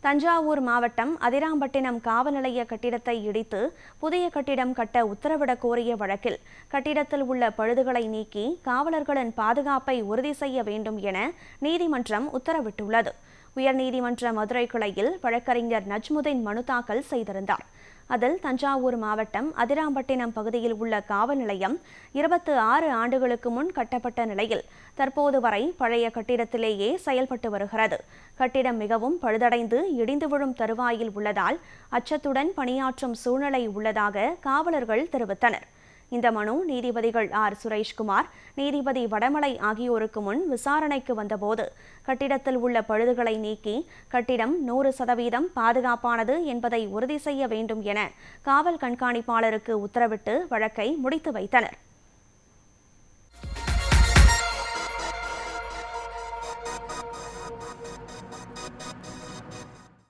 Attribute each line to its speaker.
Speaker 1: தஞ்சாவூர் மாவட்டம் அதிராம்பட்டினம் காவல் நிலைய கட்டிடத்தை இடித்து புதிய கட்டிடம் கட்ட உத்தரவிடக் கோரிய வழக்கில் கட்டிடத்தில் உள்ள பழுதுகளை நீக்கி காவலர்களின் பாதுகாப்பை உறுதி செய்ய வேண்டும் என நீதிமன்றம் உத்தரவிட்டுள்ளது. உயர்நீதிமன்ற மதுரை கிளையில் வழக்கறிஞர் நஜ்முதீன் மனு தாக்கல் செய்திருந்தார். அதில் தஞ்சாவூர் மாவட்டம் அதிராம்பட்டினம் பகுதியில் உள்ள காவல் நிலையம் 26 ஆண்டுகளுக்கு முன் கட்டப்பட்ட நிலையில் தற்போது வரை பழைய கட்டிடத்திலேயே செயல்பட்டு வருகிறது. கட்டிடம் மிகவும் பழுதடைந்து இடிந்து விழும் தருவாயில் உள்ளதால் அச்சத்துடன் பணியாற்றும் சூழ்நிலை உள்ளதாக காவலர்கள் தெரிவித்தனர். இந்த மனு நீதிபதிகள் ஆர். சுரேஷ்குமார், நீதிபதி வடமலை ஆகியோருக்கு முன் விசாரணைக்கு வந்தபோது கட்டிடத்தில் உள்ள பழுதுகளை நீக்கி கட்டிடம் 100% பாதுகாப்பானது என்பதை உறுதி செய்ய வேண்டும் என காவல் கண்காணிப்பாளருக்கு உத்தரவிட்டு வழக்கை முடித்து வைத்தனர்.